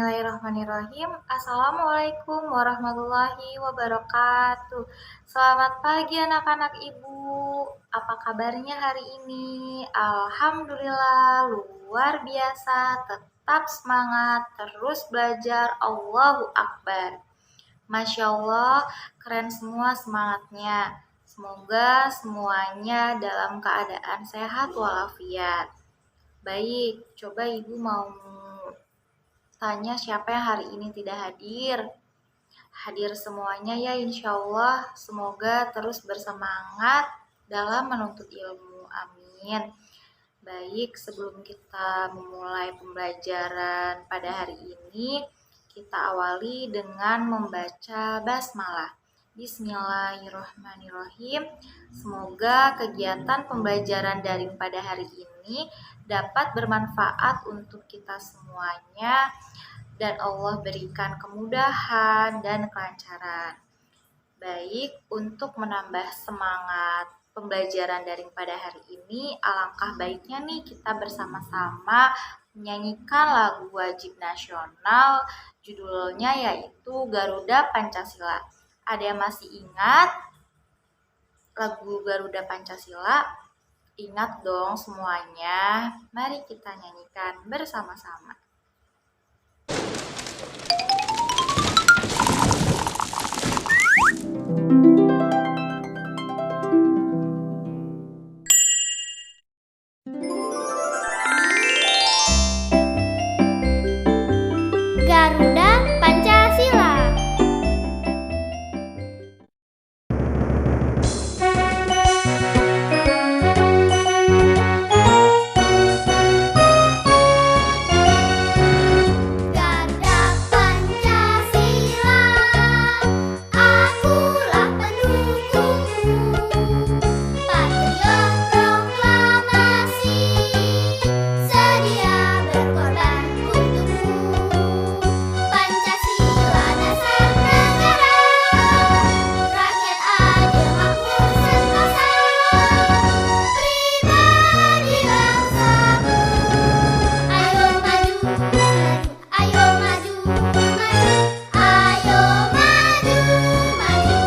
Bismillahirrahmanirrahim. Assalamualaikum warahmatullahi wabarakatuh. Selamat pagi anak-anak ibu. Apa kabarnya hari ini? Alhamdulillah luar biasa. Tetap semangat, terus belajar. Allahu Akbar. Masya Allah, keren semua semangatnya. Semoga semuanya dalam keadaan sehat walafiat. Baik, coba ibu mau tanya siapa yang hari ini tidak hadir. Hadir semuanya ya insya Allah. Semoga terus bersemangat dalam menuntut ilmu. Amin. Baik, sebelum kita memulai pembelajaran pada hari ini, kita awali dengan membaca basmalah. Bismillahirrahmanirrahim. Semoga kegiatan pembelajaran daring pada hari ini dapat bermanfaat untuk kita semuanya dan Allah berikan kemudahan dan kelancaran. Baik, untuk menambah semangat pembelajaran daring pada hari ini, alangkah baiknya nih kita bersama-sama menyanyikan lagu wajib nasional, judulnya yaitu Garuda Pancasila. Ada yang masih ingat lagu Garuda Pancasila? Ingat dong semuanya. Mari kita nyanyikan bersama-sama. Garuda Pancasila. Garuda Pancasila, akulah pendukungmu. Patriot proklamasi, sedia berkorban untukmu. Pancasila dasar negara, rakyat adil makmur sentosa, pribadi bangsamu. Ayo maju, ayo maju, ayo maju, maju.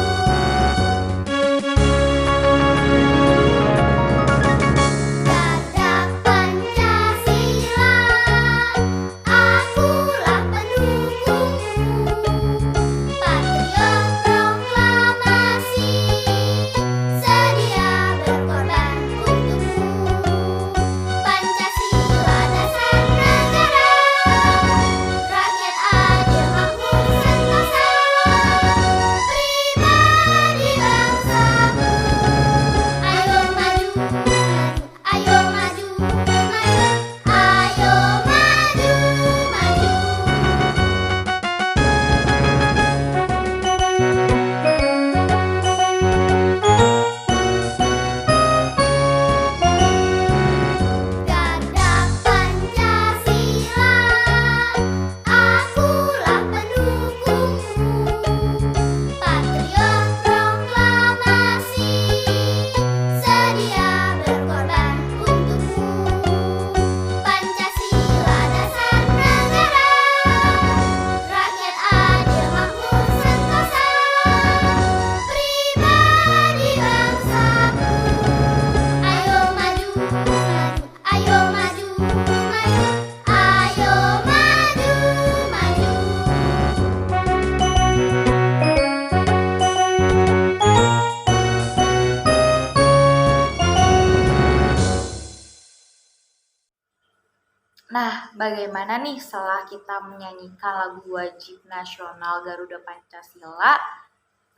Garuda Pancasila, akulah pendukungmu. Patriot proklamasi, sedia berkorban untukmu. Pancasila dasar negara, rakyat adil makmur sentosa, pribadi bangsamu. Ayo maju, ayo maju, ayo maju, maju. Garuda Pancasila, akulah pendukungmu. Patriot proklamasi, sedia berkorban untukmu. Pancasila dasar negara, rakyat adil makmur sentosa, pribadi bangsamu. Ayo maju, ayo maju, ayo maju, maju. Nah, bagaimana nih setelah kita menyanyikan lagu wajib nasional Garuda Pancasila?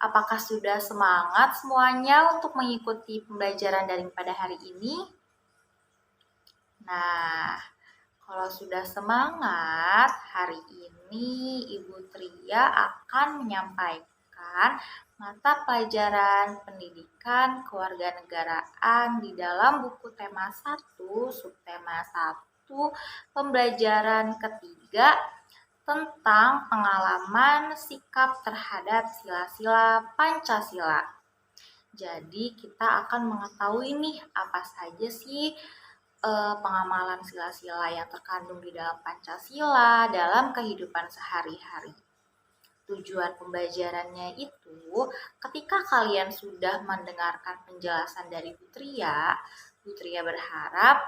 Apakah sudah semangat semuanya untuk mengikuti pembelajaran daring pada hari ini? Nah, kalau sudah semangat, hari ini Ibu Tria akan menyampaikan mata pelajaran pendidikan kewarganegaraan di dalam buku tema 1, subtema 1, pembelajaran ketiga tentang pengalaman sikap terhadap sila-sila Pancasila. Jadi kita akan mengetahui nih apa saja sih pengamalan sila-sila yang terkandung di dalam Pancasila dalam kehidupan sehari-hari. Tujuan pembelajarannya itu, ketika kalian sudah mendengarkan penjelasan dari Putria berharap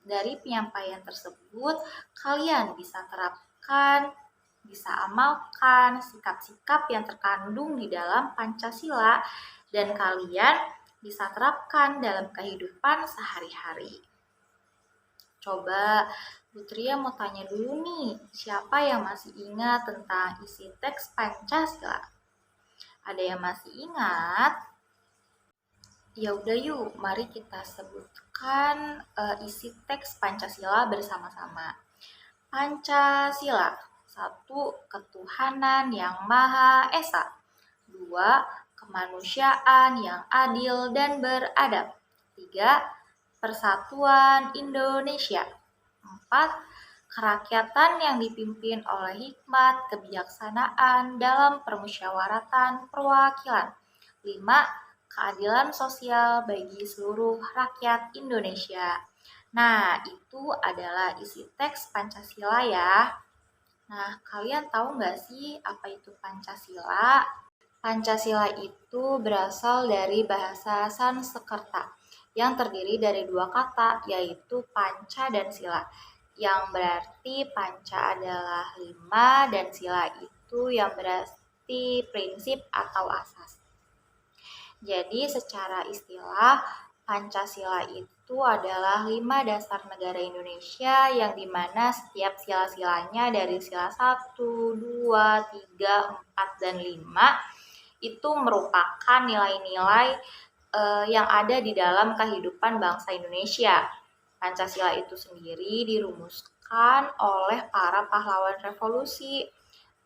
dari penyampaian tersebut kalian bisa terapkan, bisa amalkan sikap-sikap yang terkandung di dalam Pancasila dan kalian bisa terapkan dalam kehidupan sehari-hari. Coba Putria mau tanya dulu nih, siapa yang masih ingat tentang isi teks Pancasila? Ada yang masih ingat? Ya udah yuk, mari kita sebutkan isi teks Pancasila bersama-sama. Pancasila, 1. Ketuhanan yang Maha Esa. 2. Kemanusiaan yang adil dan beradab. 3. Persatuan Indonesia. 4. Kerakyatan yang dipimpin oleh hikmat kebijaksanaan dalam permusyawaratan perwakilan. 5. Keadilan sosial bagi seluruh rakyat Indonesia. Nah, itu adalah isi teks Pancasila ya. Nah, kalian tahu nggak sih apa itu Pancasila? Pancasila itu berasal dari bahasa Sanskerta yang terdiri dari dua kata, yaitu panca dan sila, yang berarti panca adalah 5 dan sila itu yang berarti prinsip atau asas. Jadi secara istilah, Pancasila itu adalah 5 dasar negara Indonesia yang dimana setiap sila-silanya dari sila 1, 2, 3, 4, dan 5 itu merupakan nilai-nilai yang ada di dalam kehidupan bangsa Indonesia. Pancasila itu sendiri dirumuskan oleh para pahlawan revolusi.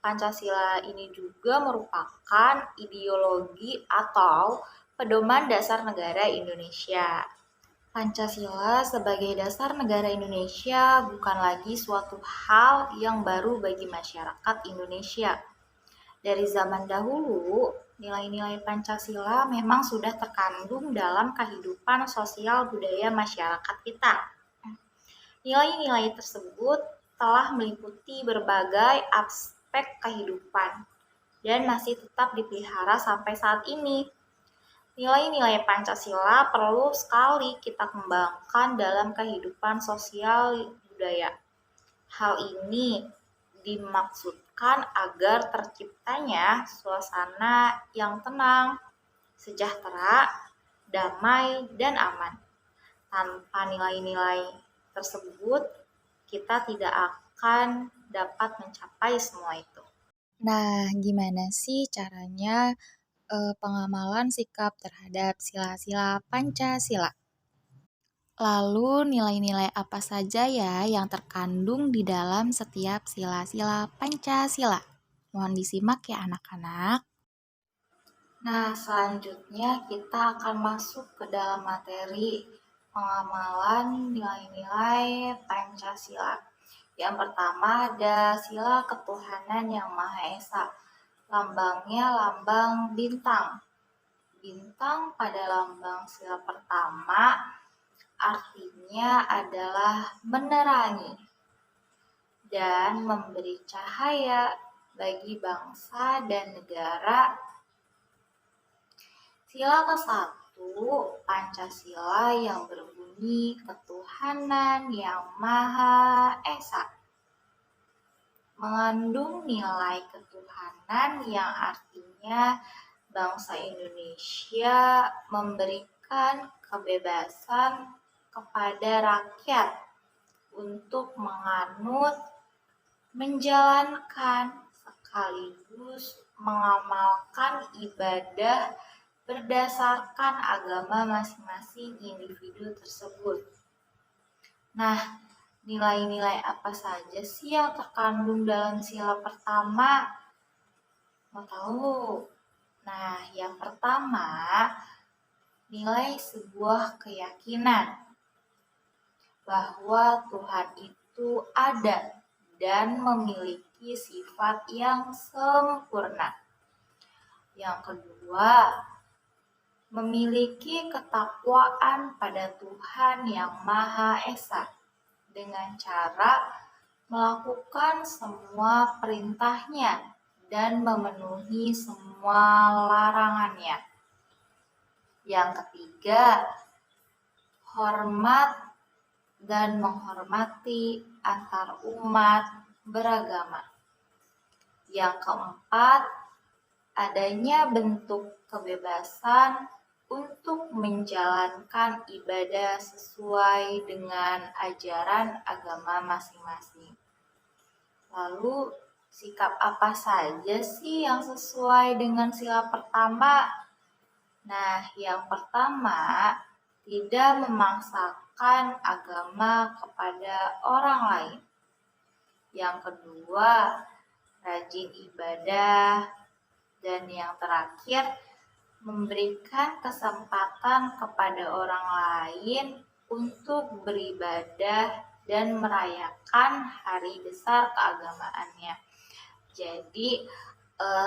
Pancasila ini juga merupakan ideologi atau pedoman dasar negara Indonesia. Pancasila sebagai dasar negara Indonesia bukan lagi suatu hal yang baru bagi masyarakat Indonesia. Dari zaman dahulu, nilai-nilai Pancasila memang sudah terkandung dalam kehidupan sosial budaya masyarakat kita. Nilai-nilai tersebut telah meliputi berbagai aspek kehidupan dan masih tetap dipelihara sampai saat ini. Nilai-nilai Pancasila perlu sekali kita kembangkan dalam kehidupan sosial budaya. Hal ini dimaksudkan agar terciptanya suasana yang tenang, sejahtera, damai, dan aman. Tanpa nilai-nilai tersebut, kita tidak akan dapat mencapai semua itu. Nah, gimana sih caranya pengamalan sikap terhadap sila-sila Pancasila? Lalu nilai-nilai apa saja ya yang terkandung di dalam setiap sila-sila Pancasila? Mohon disimak ya anak-anak. Nah, selanjutnya kita akan masuk ke dalam materi pengamalan nilai-nilai Pancasila. Yang pertama ada sila ketuhanan yang Maha Esa. Lambangnya lambang bintang. Bintang pada lambang sila pertama artinya adalah menerangi dan memberi cahaya bagi bangsa dan negara. Sila ke-1 Pancasila yang berbunyi ketuhanan yang Maha Esa. Mengandung nilai ketuhanan yang artinya bangsa Indonesia memberikan kebebasan kepada rakyat untuk menganut, menjalankan, sekaligus mengamalkan ibadah berdasarkan agama masing-masing individu tersebut. Nah, nilai-nilai apa saja sih yang terkandung dalam sila pertama? Mau tahu? Nah, yang pertama, nilai sebuah keyakinan bahwa Tuhan itu ada dan memiliki sifat yang sempurna. Yang kedua, memiliki ketakwaan pada Tuhan Yang Maha Esa dengan cara melakukan semua perintahnya dan memenuhi semua larangannya. Yang ketiga, hormat dan menghormati antar umat beragama. Yang keempat, adanya bentuk kebebasan untuk menjalankan ibadah sesuai dengan ajaran agama masing-masing. Lalu, sikap apa saja sih yang sesuai dengan sila pertama? Nah, yang pertama, tidak memaksakan agama kepada orang lain. Yang kedua, rajin ibadah. Dan yang terakhir, memberikan kesempatan kepada orang lain untuk beribadah dan merayakan hari besar keagamaannya. Jadi,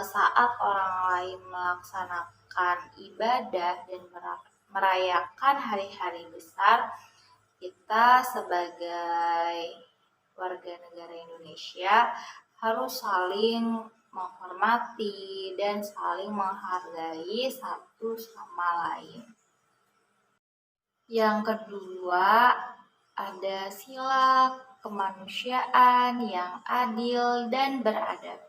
saat orang lain melaksanakan ibadah dan merayakan hari-hari besar, kita sebagai warga negara Indonesia harus saling menghormati dan saling menghargai satu sama lain. Yang kedua, ada sila kemanusiaan yang adil dan beradab.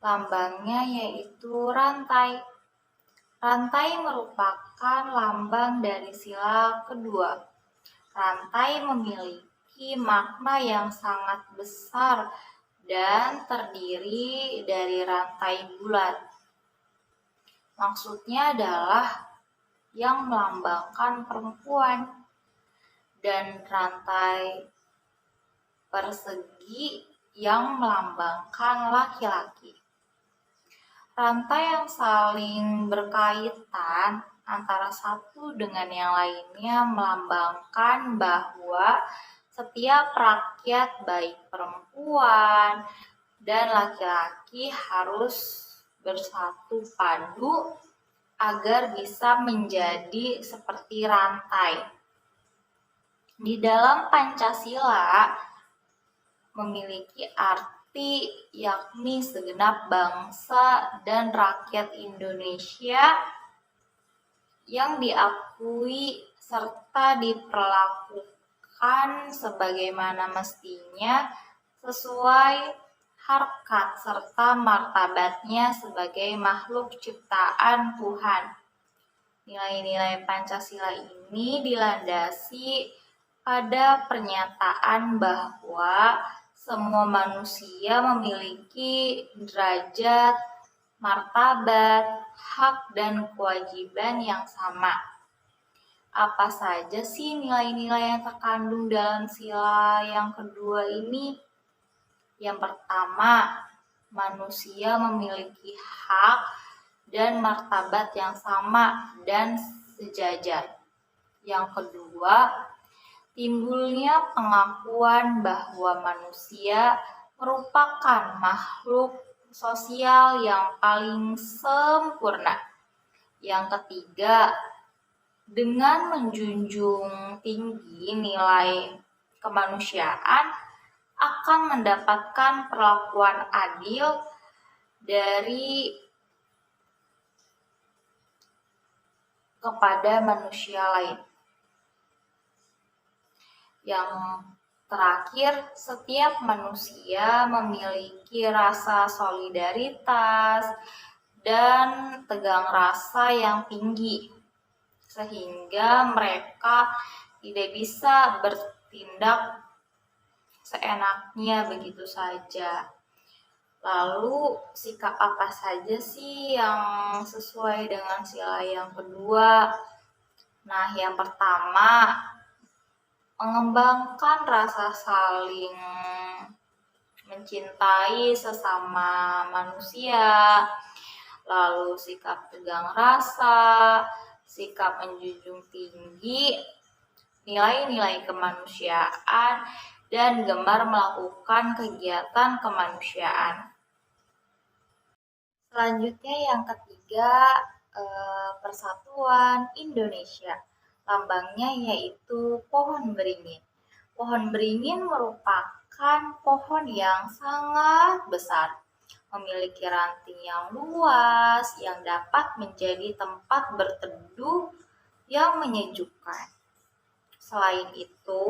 Lambangnya yaitu rantai. Rantai merupakan lambang dari sila kedua. Rantai memiliki makna yang sangat besar dan terdiri dari rantai bulat. Maksudnya adalah yang melambangkan perempuan, dan rantai persegi yang melambangkan laki-laki. Rantai yang saling berkaitan antara satu dengan yang lainnya melambangkan bahwa setiap rakyat baik perempuan dan laki-laki harus bersatu padu agar bisa menjadi seperti rantai. Di dalam Pancasila memiliki arti yakni segenap bangsa dan rakyat Indonesia yang diakui serta diperlakukan sebagaimana mestinya sesuai harkat serta martabatnya sebagai makhluk ciptaan Tuhan. Nilai-nilai Pancasila ini dilandasi pada pernyataan bahwa semua manusia memiliki derajat, martabat, hak, dan kewajiban yang sama. Apa saja sih nilai-nilai yang terkandung dalam sila yang kedua ini? Yang pertama, manusia memiliki hak dan martabat yang sama dan sejajar. Yang kedua, timbulnya pengakuan bahwa manusia merupakan makhluk sosial yang paling sempurna. Yang ketiga, dengan menjunjung tinggi nilai kemanusiaan akan mendapatkan perlakuan adil dari kepada manusia lain. Yang terakhir, setiap manusia memiliki rasa solidaritas dan tegang rasa yang tinggi, sehingga mereka tidak bisa bertindak seenaknya begitu saja. Lalu, sikap apa saja sih yang sesuai dengan sila yang kedua? Nah, yang pertama, mengembangkan rasa saling mencintai sesama manusia. Lalu, sikap tegang rasa, sikap menjunjung tinggi nilai-nilai kemanusiaan, dan gemar melakukan kegiatan kemanusiaan. Selanjutnya yang ketiga, Persatuan Indonesia. Lambangnya yaitu pohon beringin. Pohon beringin merupakan pohon yang sangat besar, memiliki ranting yang luas yang dapat menjadi tempat berteduh yang menyejukkan. Selain itu,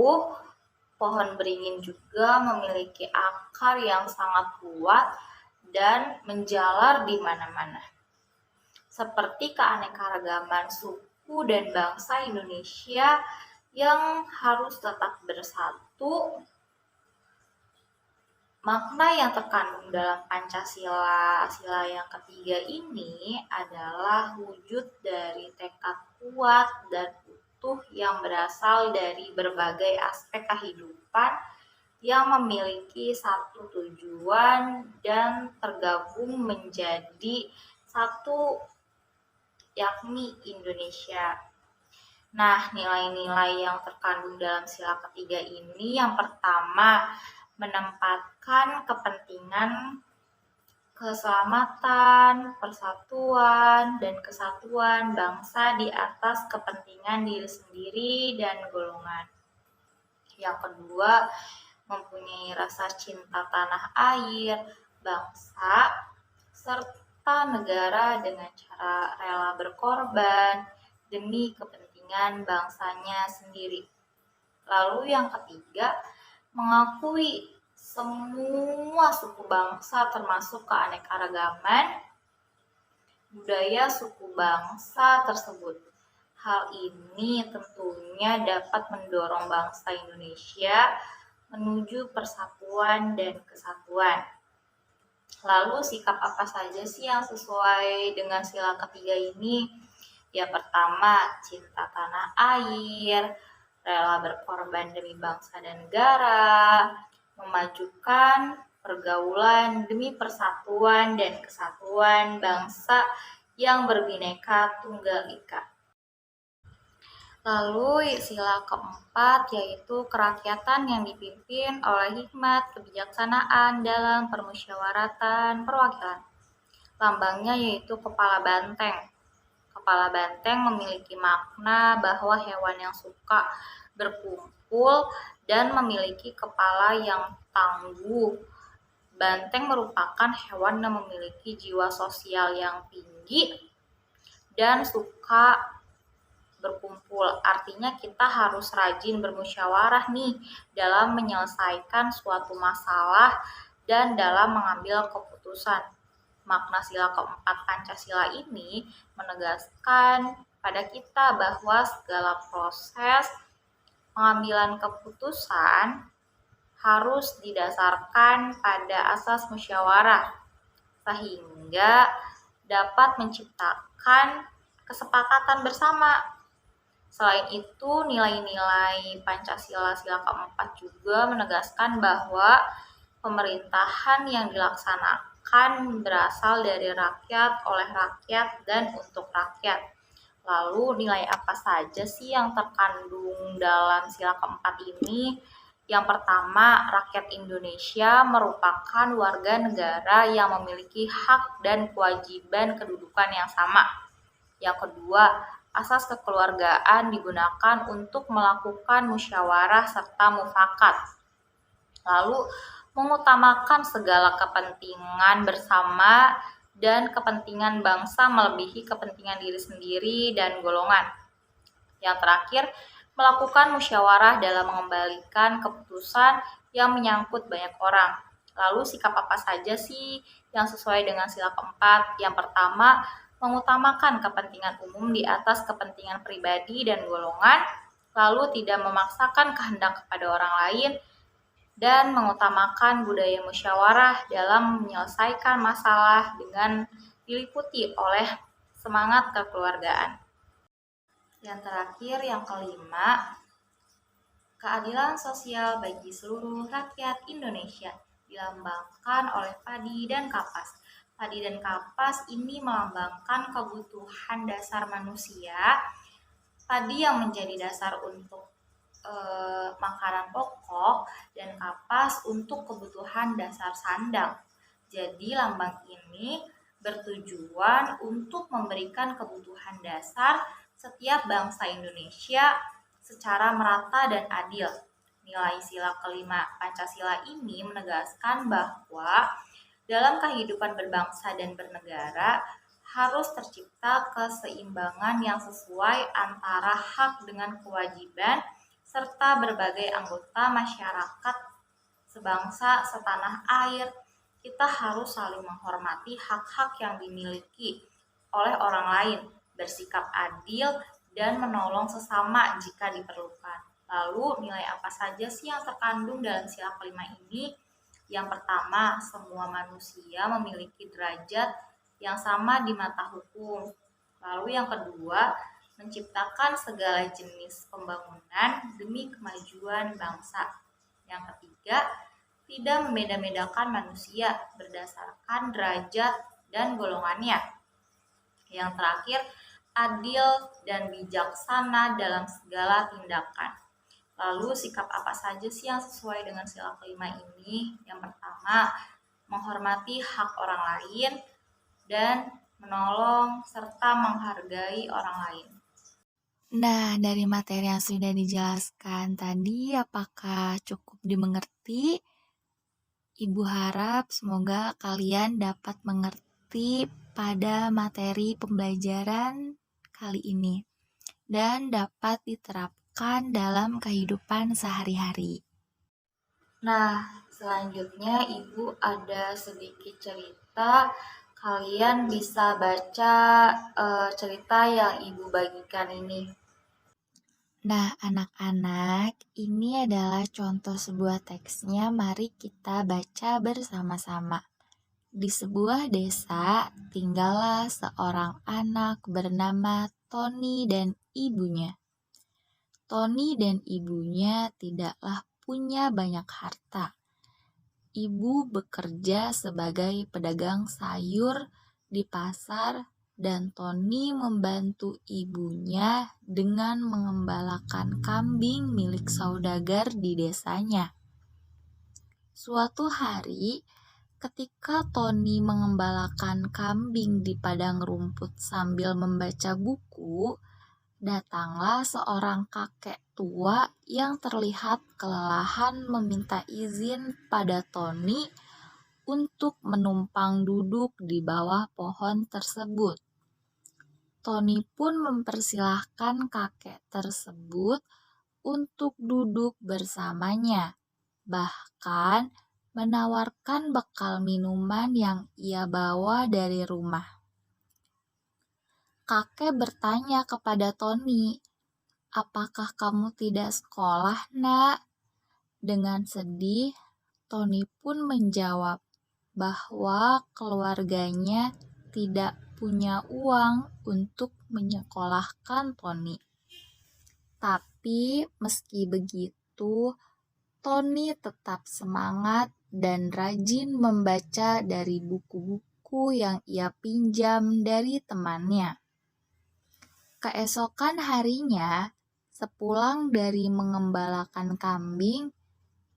pohon beringin juga memiliki akar yang sangat kuat dan menjalar di mana-mana. Seperti keanekaragaman suku dan bangsa Indonesia yang harus tetap bersatu. Makna yang terkandung dalam Pancasila, sila yang ketiga ini adalah wujud dari tekad kuat dan utuh yang berasal dari berbagai aspek kehidupan yang memiliki satu tujuan dan tergabung menjadi satu, yakni Indonesia. Nah, nilai-nilai yang terkandung dalam sila ketiga ini yang pertama, menempatkan kepentingan keselamatan, persatuan, dan kesatuan bangsa di atas kepentingan diri sendiri dan golongan. Yang kedua, mempunyai rasa cinta tanah air, bangsa, serta negara dengan cara rela berkorban demi kepentingan bangsanya sendiri. Lalu yang ketiga, mengakui semua suku bangsa termasuk keanekaragaman budaya suku bangsa tersebut. Hal ini tentunya dapat mendorong bangsa Indonesia menuju persatuan dan kesatuan. Lalu sikap apa saja sih yang sesuai dengan sila ketiga ini? Ya pertama, cinta tanah air, rela berkorban demi bangsa dan negara, memajukan pergaulan demi persatuan dan kesatuan bangsa yang berbineka tunggal ika. Lalu sila keempat yaitu kerakyatan yang dipimpin oleh hikmat kebijaksanaan dalam permusyawaratan perwakilan. Lambangnya yaitu kepala banteng. Kepala banteng memiliki makna bahwa hewan yang suka berkumpul dan memiliki kepala yang tangguh. Banteng merupakan hewan yang memiliki jiwa sosial yang tinggi dan suka berkumpul. Artinya kita harus rajin bermusyawarah nih dalam menyelesaikan suatu masalah dan dalam mengambil keputusan. Makna sila keempat Pancasila ini menegaskan pada kita bahwa segala proses pengambilan keputusan harus didasarkan pada asas musyawarah sehingga dapat menciptakan kesepakatan bersama. Selain itu, nilai-nilai Pancasila sila keempat juga menegaskan bahwa pemerintahan yang dilaksanakan berasal dari rakyat, oleh rakyat, dan untuk rakyat. Lalu nilai apa saja sih yang terkandung dalam sila keempat ini? Yang pertama, rakyat Indonesia merupakan warga negara yang memiliki hak dan kewajiban kedudukan yang sama. Yang kedua, asas kekeluargaan digunakan untuk melakukan musyawarah serta mufakat. Lalu, mengutamakan segala kepentingan bersama dan kepentingan bangsa melebihi kepentingan diri sendiri dan golongan. Yang terakhir, melakukan musyawarah dalam mengembalikan keputusan yang menyangkut banyak orang. Lalu sikap apa saja sih yang sesuai dengan sila keempat? Yang pertama, mengutamakan kepentingan umum di atas kepentingan pribadi dan golongan, lalu tidak memaksakan kehendak kepada orang lain, dan mengutamakan budaya musyawarah dalam menyelesaikan masalah dengan diliputi oleh semangat kekeluargaan. Yang terakhir, yang kelima, keadilan sosial bagi seluruh rakyat Indonesia dilambangkan oleh padi dan kapas. Padi dan kapas ini melambangkan kebutuhan dasar manusia. Padi yang menjadi dasar untuk makanan pokok dan kapas untuk kebutuhan dasar sandang. Jadi lambang ini bertujuan untuk memberikan kebutuhan dasar setiap bangsa Indonesia secara merata dan adil. Nilai sila kelima Pancasila ini menegaskan bahwa dalam kehidupan berbangsa dan bernegara harus tercipta keseimbangan yang sesuai antara hak dengan kewajiban serta berbagai anggota masyarakat sebangsa setanah air. Kita harus saling menghormati hak-hak yang dimiliki oleh orang lain, bersikap adil, dan menolong sesama jika diperlukan. Lalu, nilai apa saja sih yang terkandung dalam sila kelima ini? Yang pertama, semua manusia memiliki derajat yang sama di mata hukum. Lalu yang kedua, menciptakan segala jenis pembangunan demi kemajuan bangsa. Yang ketiga, tidak membeda-bedakan manusia berdasarkan derajat dan golongannya. Yang terakhir, adil dan bijaksana dalam segala tindakan. Lalu sikap apa saja sih yang sesuai dengan sila kelima ini? Yang pertama, menghormati hak orang lain dan menolong serta menghargai orang lain. Nah, dari materi yang sudah dijelaskan tadi, apakah cukup dimengerti? Ibu harap semoga kalian dapat mengerti pada materi pembelajaran kali ini dan dapat diterapkan dalam kehidupan sehari-hari. Nah, selanjutnya Ibu ada sedikit cerita. Kalian bisa baca cerita yang Ibu bagikan ini. Nah, anak-anak, ini adalah contoh sebuah teksnya. Mari kita baca bersama-sama. Di sebuah desa, tinggallah seorang anak bernama Tony dan ibunya. Tony dan ibunya tidaklah punya banyak harta. Ibu bekerja sebagai pedagang sayur di pasar dan Tony membantu ibunya dengan mengembalakan kambing milik saudagar di desanya. Suatu hari, ketika Tony mengembalakan kambing di padang rumput sambil membaca buku, datanglah seorang kakek tua yang terlihat kelelahan meminta izin pada Tony untuk menumpang duduk di bawah pohon tersebut. Tony pun mempersilahkan kakek tersebut untuk duduk bersamanya, bahkan menawarkan bekal minuman yang ia bawa dari rumah. Kakek bertanya kepada Tony, "Apakah kamu tidak sekolah, Nak?" Dengan sedih, Tony pun menjawab bahwa keluarganya tidak punya uang untuk menyekolahkan Tony. Tapi meski begitu, Tony tetap semangat dan rajin membaca dari buku-buku yang ia pinjam dari temannya. Keesokan harinya, sepulang dari mengembalakan kambing,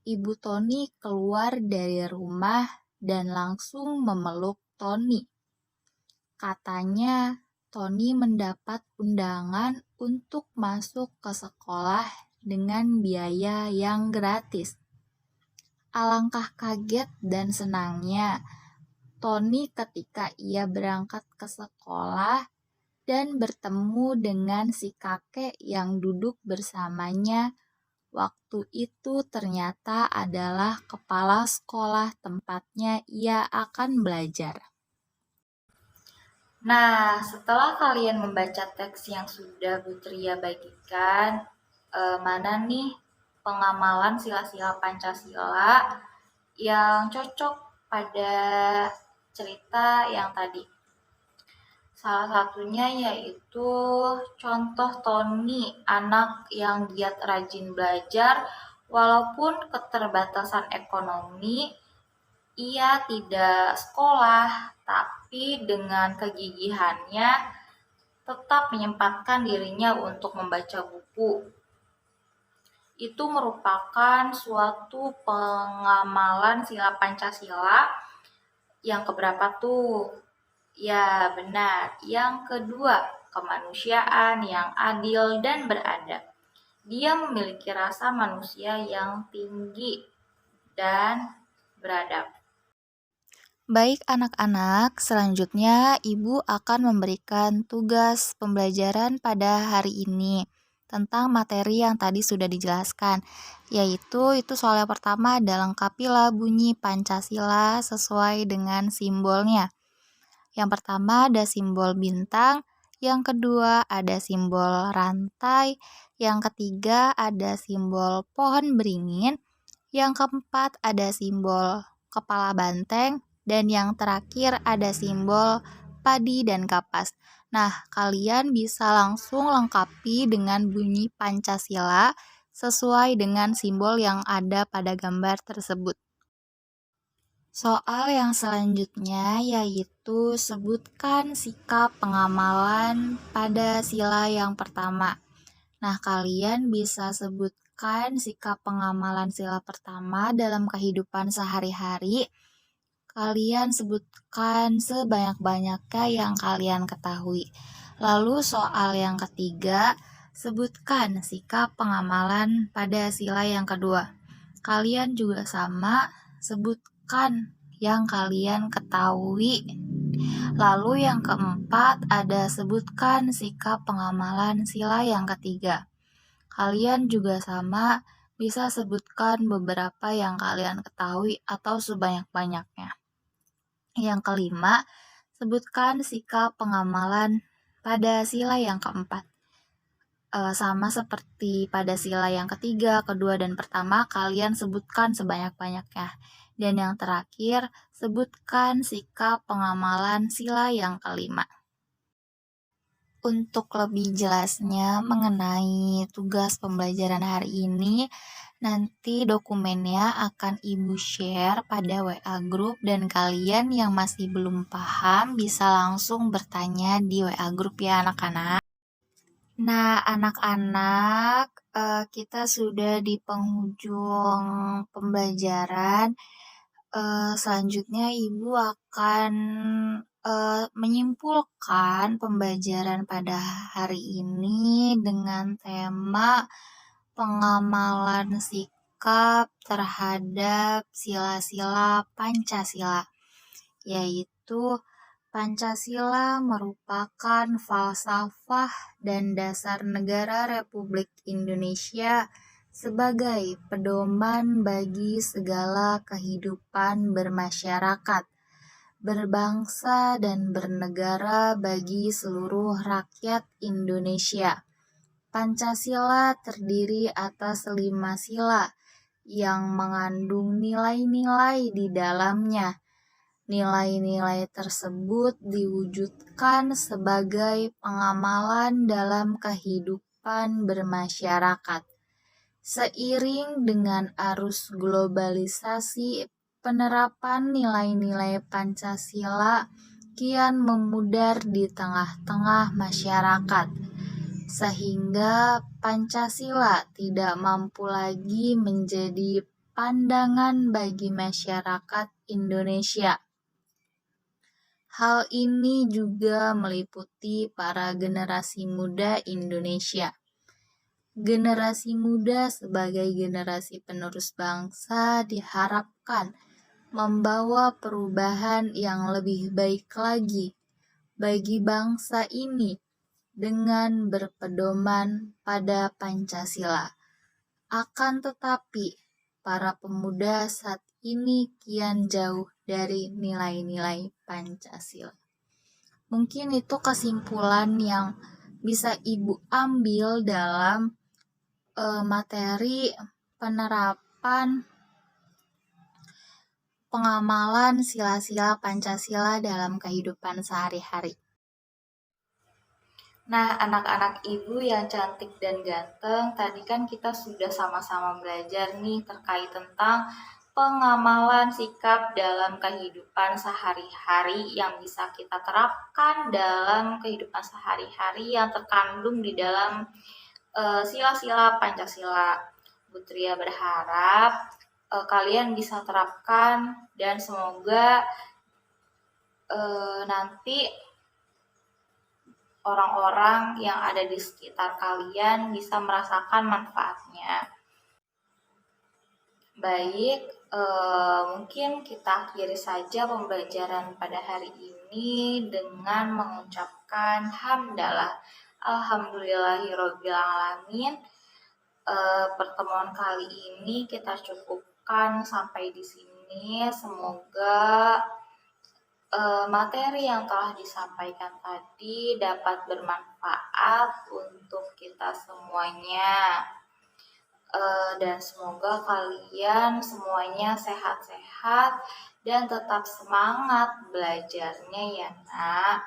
Ibu Tony keluar dari rumah dan langsung memeluk Tony. Katanya, Tony mendapat undangan untuk masuk ke sekolah dengan biaya yang gratis. Alangkah kaget dan senangnya Tony ketika ia berangkat ke sekolah dan bertemu dengan si kakek yang duduk bersamanya. Waktu itu ternyata adalah kepala sekolah tempatnya ia akan belajar. Nah, setelah kalian membaca teks yang sudah Bu Tria bagikan, mana nih pengamalan sila-sila Pancasila yang cocok pada cerita yang tadi? Salah satunya yaitu contoh Tony, anak yang giat rajin belajar, walaupun keterbatasan ekonomi, ia tidak sekolah, tapi dengan kegigihannya tetap menyempatkan dirinya untuk membaca buku. Itu merupakan suatu pengamalan sila Pancasila yang keberapa tuh? Ya, benar. Yang kedua, kemanusiaan yang adil dan beradab. Dia memiliki rasa manusia yang tinggi dan beradab. Baik anak-anak, selanjutnya Ibu akan memberikan tugas pembelajaran pada hari ini tentang materi yang tadi sudah dijelaskan, yaitu itu soal yang pertama ada lengkapilah bunyi Pancasila sesuai dengan simbolnya. Yang pertama ada simbol bintang, yang kedua ada simbol rantai, yang ketiga ada simbol pohon beringin, yang keempat ada simbol kepala banteng, dan yang terakhir ada simbol padi dan kapas. Nah, kalian bisa langsung lengkapi dengan bunyi Pancasila sesuai dengan simbol yang ada pada gambar tersebut. Soal yang selanjutnya yaitu sebutkan sikap pengamalan pada sila yang pertama. Nah, kalian bisa sebutkan sikap pengamalan sila pertama dalam kehidupan sehari-hari. Kalian sebutkan sebanyak-banyaknya yang kalian ketahui. Lalu soal yang ketiga, sebutkan sikap pengamalan pada sila yang kedua. Kalian juga sama, sebutkan yang kalian ketahui. Lalu yang keempat ada sebutkan sikap pengamalan sila yang ketiga. Kalian juga sama, bisa sebutkan beberapa yang kalian ketahui atau sebanyak-banyaknya. Yang kelima, sebutkan sikap pengamalan pada sila yang keempat. Sama seperti pada sila yang ketiga, kedua, dan pertama, kalian sebutkan sebanyak-banyaknya. Dan yang terakhir, sebutkan sikap pengamalan sila yang kelima. Untuk lebih jelasnya mengenai tugas pembelajaran hari ini, nanti dokumennya akan Ibu share pada WA Group dan kalian yang masih belum paham bisa langsung bertanya di WA Group ya anak-anak. Nah, anak-anak, kita sudah di penghujung pembelajaran. Selanjutnya Ibu akan menyimpulkan pembelajaran pada hari ini dengan tema pengamalan sikap terhadap sila-sila Pancasila, yaitu Pancasila merupakan falsafah dan dasar negara Republik Indonesia sebagai pedoman bagi segala kehidupan bermasyarakat, berbangsa, dan bernegara bagi seluruh rakyat Indonesia. Pancasila terdiri atas 5 sila yang mengandung nilai-nilai di dalamnya. Nilai-nilai tersebut diwujudkan sebagai pengamalan dalam kehidupan bermasyarakat. Seiring dengan arus globalisasi, penerapan nilai-nilai Pancasila kian memudar di tengah-tengah masyarakat, sehingga Pancasila tidak mampu lagi menjadi pandangan bagi masyarakat Indonesia. Hal ini juga meliputi para generasi muda Indonesia. Generasi muda sebagai generasi penerus bangsa diharapkan membawa perubahan yang lebih baik lagi bagi bangsa ini dengan berpedoman pada Pancasila. Akan tetapi, para pemuda saat ini kian jauh dari nilai-nilai Pancasila. Mungkin itu kesimpulan yang bisa Ibu ambil dalam materi penerapan pengamalan sila-sila Pancasila dalam kehidupan sehari-hari. Nah, anak-anak ibu yang cantik dan ganteng, tadi kan kita sudah sama-sama belajar nih terkait tentang pengamalan sikap dalam kehidupan sehari-hari yang bisa kita terapkan dalam kehidupan sehari-hari yang terkandung di dalam sila-sila Pancasila. Bu Tria berharap kalian bisa terapkan dan semoga nanti orang-orang yang ada di sekitar kalian bisa merasakan manfaatnya. Baik, mungkin kita akhiri saja pembelajaran pada hari ini dengan mengucapkan hamdalah. Alhamdulillahirobbilalamin. Pertemuan kali ini kita cukupkan sampai di sini. Semoga materi yang telah disampaikan tadi dapat bermanfaat untuk kita semuanya. Dan semoga kalian semuanya sehat-sehat dan tetap semangat belajarnya ya nak.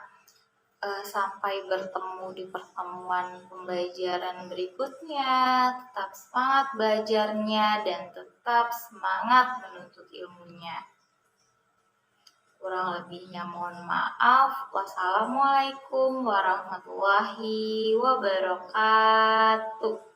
Sampai bertemu di pertemuan pembelajaran berikutnya. Tetap semangat belajarnya dan tetap semangat menuntut ilmunya. Kurang lebihnya mohon maaf. Wassalamualaikum warahmatullahi wabarakatuh.